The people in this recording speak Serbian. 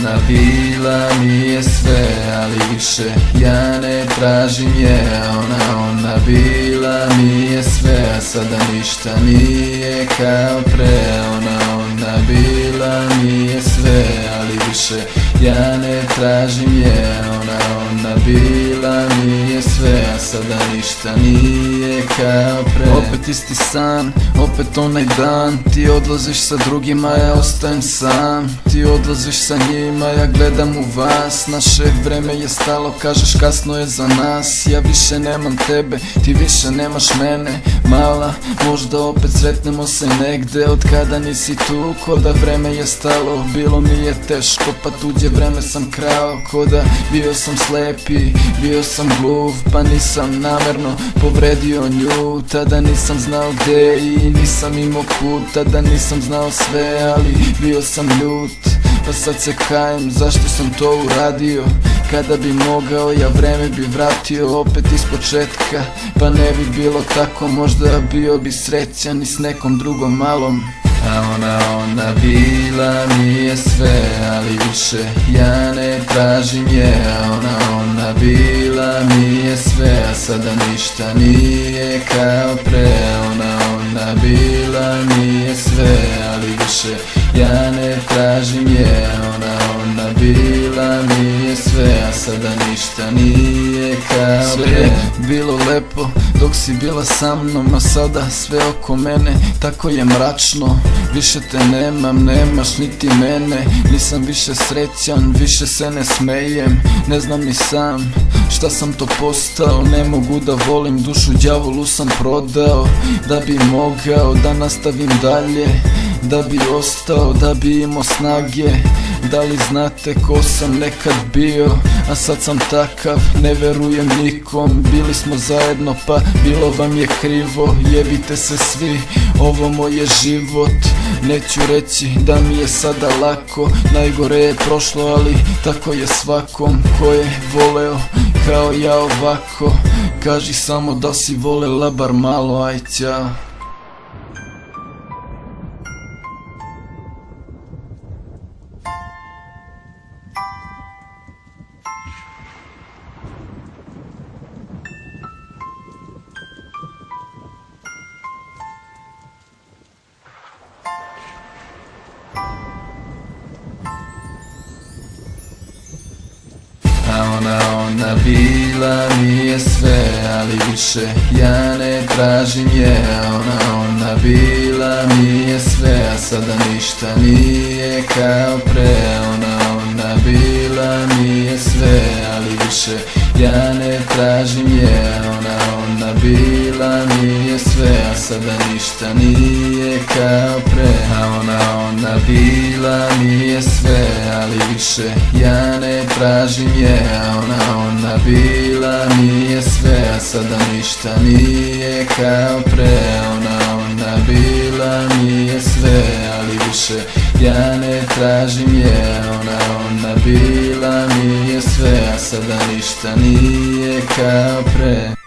ona bila mi je sve, ali više ja ne tražim je. Ona bila mi je sve, a sada ništa nije kao pre. Ona bila mi je sve, ali više ja ne tražim je. Ona bila mi je sve, a sada ništa nije kao pre. Opet isti san, opet onaj dan. Ti odlaziš sa drugima, ja ostajem sam. Ti odlaziš sa njima, ja gledam u vas. Naše vreme je stalo, kažeš kasno je za nas. Ja više nemam tebe, ti više nemaš mene. Mala, možda opet sretnemo se negde. Od kada nisi tu, ko da vreme je stalo. Bilo mi je teško, pa tuđe vreme sam krao. Ko da bio sam slepi, bio sam gluv, pa nisam namerno povredio nju. Tada nisam znao gde i nisam imao kud. Tada nisam znao sve, ali bio sam ljut. Pa sad se kajem, zašto sam to uradio? Kada bi mogao, ja vreme bi vratio opet iz početka. Pa ne bi bilo tako, možda bio bi srećan i s nekom drugom malom. A ona bila mi je sve, ali više ja ne tražim je. Ona bila mi je sve, a sada ništa nije kao pre. Ona bila mi je sve, ali više ja ne tražim je. Ona bila mi je sve, a sada ništa nije kao pre. Sve je bilo lepo dok si bila sa mnom, a sada sve oko mene tako je mračno. Više te nemam, nemaš niti mene. Nisam više srećan, više se ne smejem. Ne znam ni sam šta sam to postao. Ne mogu da volim, dušu đavolu sam prodao. Da bi mogao da nastavim dalje, da bi ostao, da bi imao snage. Da li znate ko sam nekad bio, a sad sam takav, ne verujem nikom. Bili smo zajedno, pa bilo vam je krivo. Jebite se svi, ovo moj je život. Neću reći da mi je sada lako, najgore je prošlo, ali tako je svakom. Ko je voleo kao ja ovako, kaži samo da si volela bar malo, aj ćao. Ona bila mi je sve, ali više ja ne tražim je. Ona bila mi je sve, a sada ništa nije kao pre. Ona bila mi je sve, ali više ja ne tražim je. Ona bila mi je sve, a sada ništa nije kao pre. Ona bila mi je sve, ali više ja ne tražim je. Ona bila mi je sve, a sada ništa nije kao pre. Ona bila mi je sve, ali više ja ne tražim je. Ona bila mi je sve, a sada ništa nije kao pre.